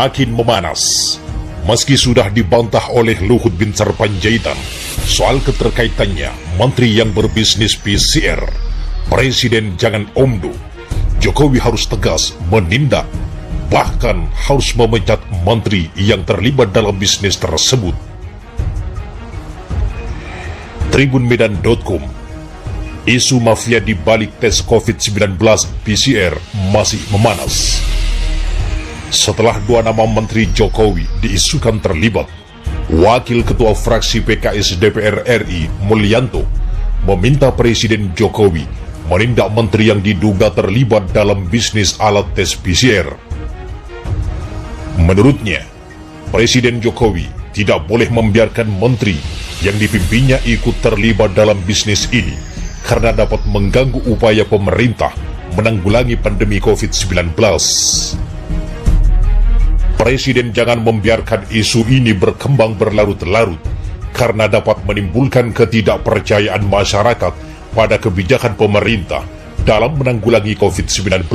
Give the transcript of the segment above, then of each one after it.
makin memanas. Meski sudah dibantah oleh Luhut Binsar Panjaitan soal keterkaitannya menteri yang berbisnis PCR, Presiden jangan omdo. Jokowi harus tegas menindak, bahkan harus memecat menteri yang terlibat dalam bisnis tersebut. Tribunmedan.com, isu mafia di balik tes COVID-19 PCR masih memanas. Setelah dua nama menteri Jokowi diisukan terlibat, Wakil Ketua Fraksi PKS DPR RI Mulyanto meminta Presiden Jokowi menindak menteri yang diduga terlibat dalam bisnis alat tes PCR. Menurutnya, Presiden Jokowi tidak boleh membiarkan menteri yang dipimpinnya ikut terlibat dalam bisnis ini karena dapat mengganggu upaya pemerintah menanggulangi pandemi COVID-19. Presiden jangan membiarkan isu ini berkembang berlarut-larut karena dapat menimbulkan ketidakpercayaan masyarakat pada kebijakan pemerintah dalam menanggulangi COVID-19.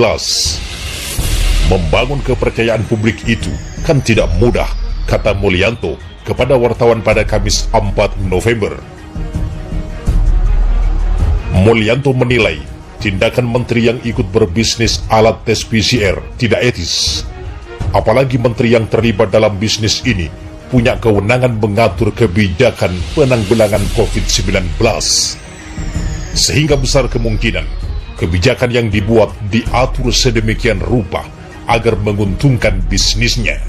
Membangun kepercayaan publik itu kan tidak mudah, kata Mulyanto kepada wartawan pada Kamis 4 November. Mulyanto menilai tindakan menteri yang ikut berbisnis alat tes PCR tidak etis. Apalagi menteri yang terlibat dalam bisnis ini punya kewenangan mengatur kebijakan penanggulangan COVID-19. Sehingga besar kemungkinan kebijakan yang dibuat diatur sedemikian rupa agar menguntungkan bisnisnya.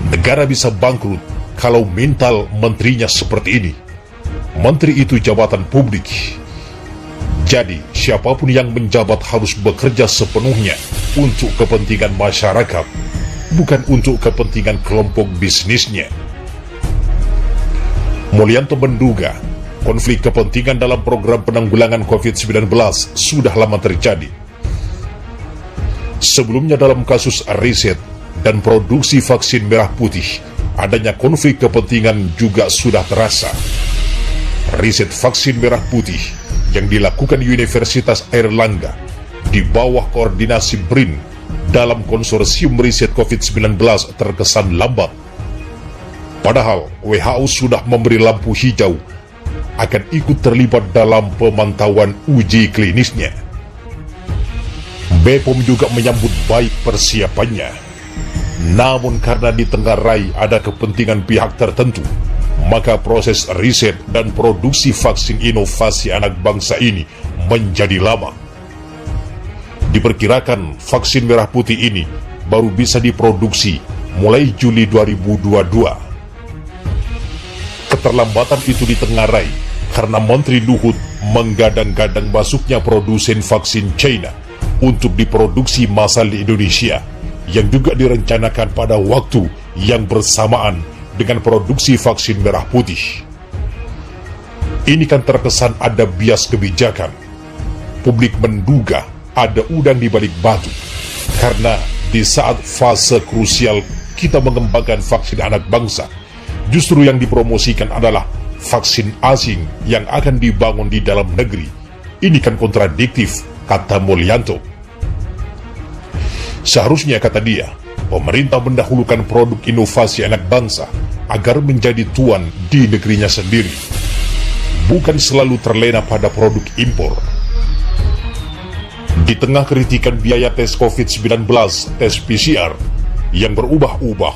Negara bisa bangkrut kalau mental menterinya seperti ini. Menteri itu jabatan publik. Jadi, siapapun yang menjabat harus bekerja sepenuhnya untuk kepentingan masyarakat, bukan untuk kepentingan kelompok bisnisnya. Mulyanto menduga konflik kepentingan dalam program penanggulangan COVID-19 sudah lama terjadi. Sebelumnya dalam kasus riset dan produksi vaksin merah putih, adanya konflik kepentingan juga sudah terasa. Riset vaksin merah putih yang dilakukan Universitas Airlangga di bawah koordinasi BRIN dalam konsorsium riset COVID-19 terkesan lambat. Padahal WHO sudah memberi lampu hijau akan ikut terlibat dalam pemantauan uji klinisnya. BPOM juga menyambut baik persiapannya. Namun karena di tengah rai ada kepentingan pihak tertentu, maka proses riset dan produksi vaksin inovasi anak bangsa ini menjadi lama. Diperkirakan vaksin merah putih ini baru bisa diproduksi mulai Juli 2022. Keterlambatan itu ditengarai karena Menteri Luhut menggadang-gadang masuknya produsen vaksin China untuk diproduksi massal di Indonesia, yang juga direncanakan pada waktu yang bersamaan dengan produksi vaksin merah putih. Ini kan terkesan ada bias kebijakan. Publik menduga ada udang di balik batu, karena di saat fase krusial kita mengembangkan vaksin anak bangsa, justru yang dipromosikan adalah vaksin asing yang akan dibangun di dalam negeri. Ini kan kontradiktif, kata Mulyanto. Seharusnya, kata dia, pemerintah mendahulukan produk inovasi anak bangsa agar menjadi tuan di negerinya sendiri, bukan selalu terlena pada produk impor. Di tengah kritikan biaya tes COVID-19, tes PCR yang berubah-ubah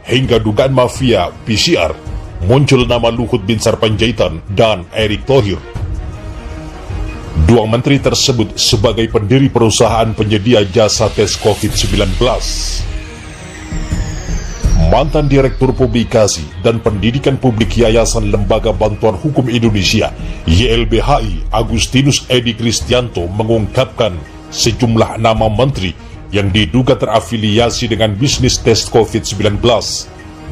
hingga dugaan mafia PCR, muncul nama Luhut Binsar Panjaitan dan Erick Thohir. Dua menteri tersebut sebagai pendiri perusahaan penyedia jasa tes COVID-19. Mantan Direktur Publikasi dan Pendidikan Publik Yayasan Lembaga Bantuan Hukum Indonesia YLBHI Agustinus Edi Kristianto mengungkapkan sejumlah nama menteri yang diduga terafiliasi dengan bisnis tes COVID-19,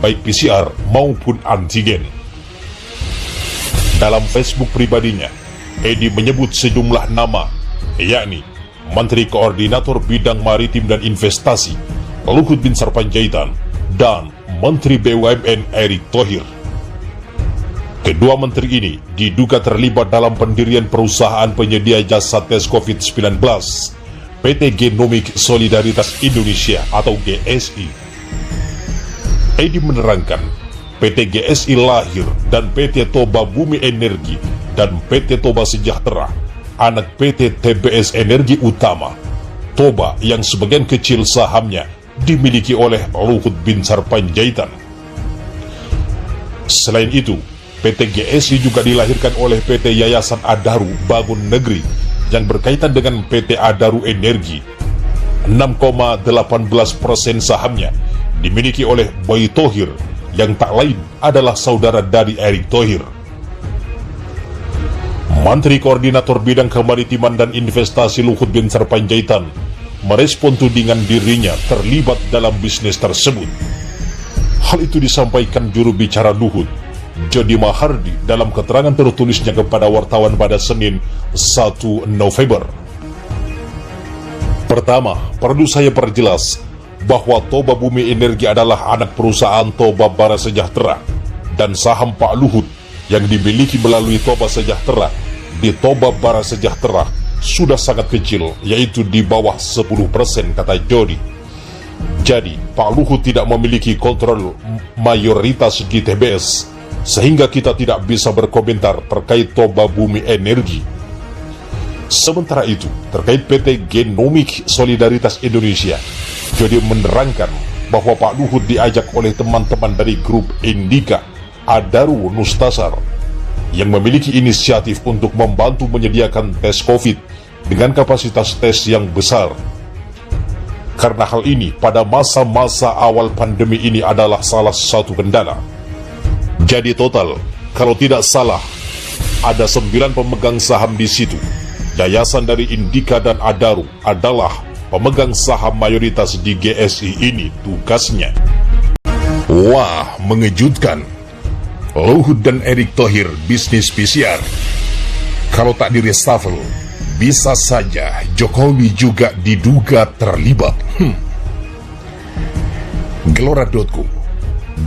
baik PCR maupun antigen. Dalam Facebook pribadinya, Edi menyebut sejumlah nama, yakni Menteri Koordinator Bidang Maritim dan Investasi Luhut Binsar Panjaitan dan Menteri BUMN Erick Thohir. Kedua menteri ini diduga terlibat dalam pendirian perusahaan penyedia jasa tes COVID-19 PT Genomik Solidaritas Indonesia atau GSI. Edi menerangkan, PT GSI lahir dan PT Toba Bumi Energi dan PT Toba Sejahtera, anak PT TBS Energi Utama, Toba yang sebagian kecil sahamnya dimiliki oleh Luhut Binsar Panjaitan. Selain itu, PT GSI juga dilahirkan oleh PT Yayasan Adaru Bangun Negeri yang berkaitan dengan PT Adaru Energi. 6,18% sahamnya dimiliki oleh Boy Thohir yang tak lain adalah saudara dari Erick Thohir. Menteri Koordinator Bidang Kemaritiman dan Investasi Luhut Binsar Panjaitan merespon tudingan dirinya terlibat dalam bisnis tersebut. Hal itu disampaikan juru bicara Luhut, Jody Mahardi, dalam keterangan tertulisnya kepada wartawan pada Senin 1 November. Pertama, perlu saya perjelas bahwa Toba Bumi Energi adalah anak perusahaan Toba Bara Sejahtera dan saham Pak Luhut yang dimiliki melalui Toba Sejahtera di Toba Bara Sejahtera sudah sangat kecil, yaitu di bawah 10%, kata Jody. Jadi, Pak Luhut tidak memiliki kontrol mayoritas di TBS, sehingga kita tidak bisa berkomentar terkait Toba Bumi Energi. Sementara itu, terkait PT Genomik Solidaritas Indonesia, Jody menerangkan bahwa Pak Luhut diajak oleh teman-teman dari grup Indika, Adaru Nustasar, yang memiliki inisiatif untuk membantu menyediakan tes COVID dengan kapasitas tes yang besar. Karena hal ini pada masa-masa awal pandemi ini adalah salah satu kendala. Jadi total, kalau tidak salah, ada 9 pemegang saham di situ. Yayasan dari Indika dan Adaru adalah pemegang saham mayoritas di GSI ini tugasnya. Wah, mengejutkan. Luhut dan Erick Thohir bisnis PCR. Kalau tak di reshuffle, bisa saja Jokowi juga diduga terlibat. Gelora.com,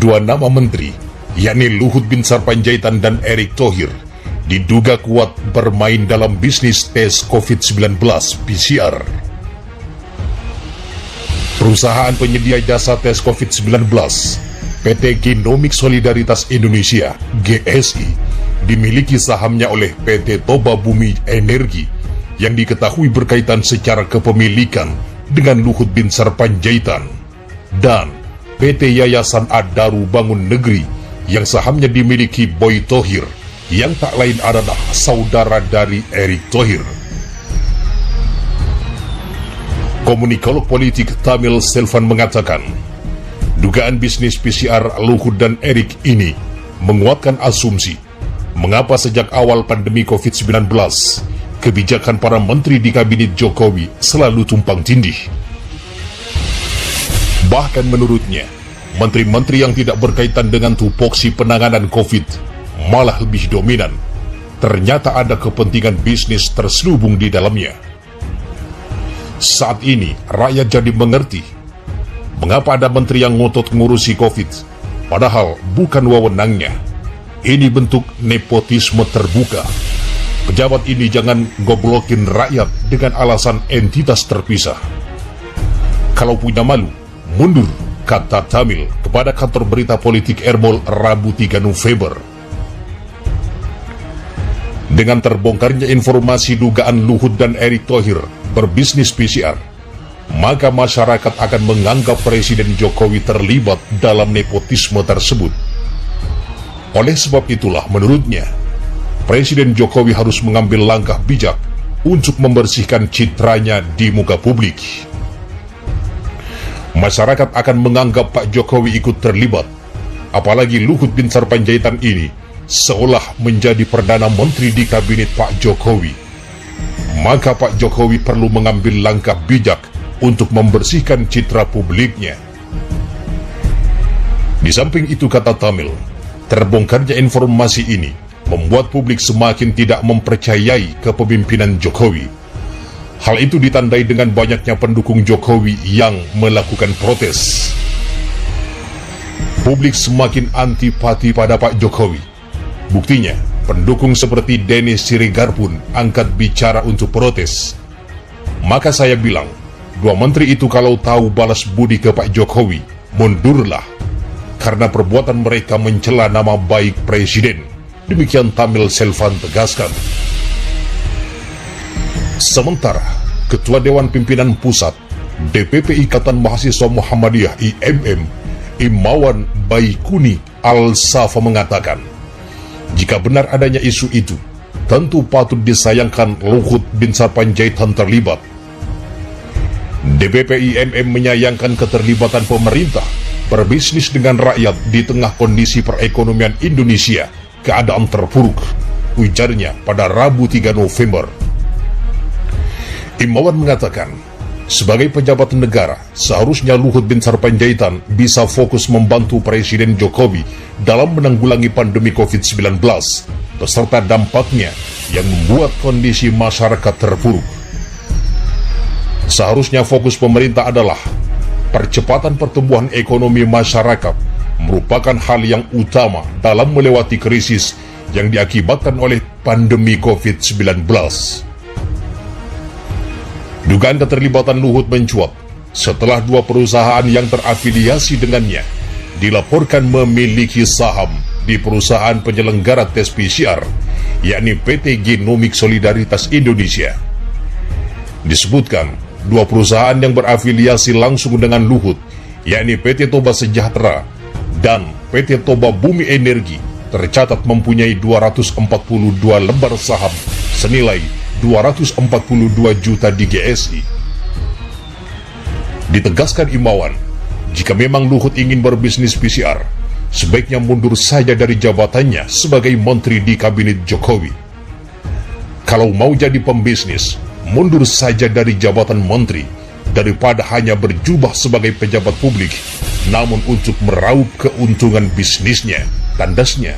2 nama menteri, yakni Luhut Binsar Panjaitan dan Erick Thohir, diduga kuat bermain dalam bisnis tes COVID-19 PCR. Perusahaan penyedia jasa tes COVID-19, PT Genomik Solidaritas Indonesia, GSI, dimiliki sahamnya oleh PT Toba Bumi Energi, yang diketahui berkaitan secara kepemilikan dengan Luhut Binsar Panjaitan, dan PT Yayasan Adaru Bangun Negeri yang sahamnya dimiliki Boy Thohir, yang tak lain adalah saudara dari Erick Thohir. Komunikolog politik Tamil Selvan mengatakan, dugaan bisnis PCR Luhut dan Erick ini menguatkan asumsi mengapa sejak awal pandemi COVID-19 kebijakan para menteri di kabinet Jokowi selalu tumpang tindih. Bahkan menurutnya, menteri-menteri yang tidak berkaitan dengan tupoksi penanganan COVID malah lebih dominan. Ternyata ada kepentingan bisnis terselubung di dalamnya. Saat ini, rakyat jadi mengerti mengapa ada menteri yang ngotot ngurusi COVID, padahal bukan wewenangnya. Ini bentuk nepotisme terbuka. Pejabat ini jangan goblokin rakyat dengan alasan entitas terpisah. Kalau punya malu, mundur, kata Tamil kepada kantor berita politik Ermol Rabu 3 November. Dengan terbongkarnya informasi dugaan Luhut dan Erick Thohir berbisnis PCR, maka masyarakat akan menganggap Presiden Jokowi terlibat dalam nepotisme tersebut. Oleh sebab itulah menurutnya, Presiden Jokowi harus mengambil langkah bijak untuk membersihkan citranya di muka publik. Masyarakat akan menganggap Pak Jokowi ikut terlibat, apalagi Luhut Binsar Panjaitan ini seolah menjadi Perdana Menteri di kabinet Pak Jokowi. Maka Pak Jokowi perlu mengambil langkah bijak untuk membersihkan citra publiknya. Di samping itu, kata Tamil, terbongkarnya informasi ini membuat publik semakin tidak mempercayai kepemimpinan Jokowi. Hal itu ditandai dengan banyaknya pendukung Jokowi yang melakukan protes. Publik semakin antipati pada Pak Jokowi. Buktinya, pendukung seperti Denny Siregar pun angkat bicara untuk protes. Maka saya bilang, dua menteri itu kalau tahu balas budi ke Pak Jokowi, mundurlah. Karena perbuatan mereka mencela nama baik Presiden. Demikian Tamil Selvan tegaskan. Sementara, Ketua Dewan Pimpinan Pusat DPP Ikatan Mahasiswa Muhammadiyah IMM, Imawan Baikuni Al-Safa mengatakan, jika benar adanya isu itu, tentu patut disayangkan Luhut bin Sarpanjaitan terlibat. DPP IMM menyayangkan keterlibatan pemerintah berbisnis dengan rakyat di tengah kondisi perekonomian Indonesia keadaan terpuruk, ujarnya pada Rabu 3 November. Imawan mengatakan, sebagai pejabat negara, seharusnya Luhut bin Sarpanjaitan bisa fokus membantu Presiden Jokowi dalam menanggulangi pandemi COVID-19 beserta dampaknya yang membuat kondisi masyarakat terpuruk. Seharusnya fokus pemerintah adalah percepatan pertumbuhan ekonomi masyarakat merupakan hal yang utama dalam melewati krisis yang diakibatkan oleh pandemi COVID-19. Dugaan keterlibatan Luhut mencuat setelah dua perusahaan yang terafiliasi dengannya dilaporkan memiliki saham di perusahaan penyelenggara tes PCR, yakni PT Genomik Solidaritas Indonesia. Disebutkan, dua perusahaan yang berafiliasi langsung dengan Luhut, yakni PT Toba Sejahtera dan PT Toba Bumi Energi, tercatat mempunyai 242 lembar saham senilai 242 juta di GSI. Ditegaskan Imawan, jika memang Luhut ingin berbisnis PCR, sebaiknya mundur saja dari jabatannya sebagai menteri di kabinet Jokowi. Kalau mau jadi pembisnis, mundur saja dari jabatan menteri daripada hanya berjubah sebagai pejabat publik namun untuk meraup keuntungan bisnisnya, tandasnya.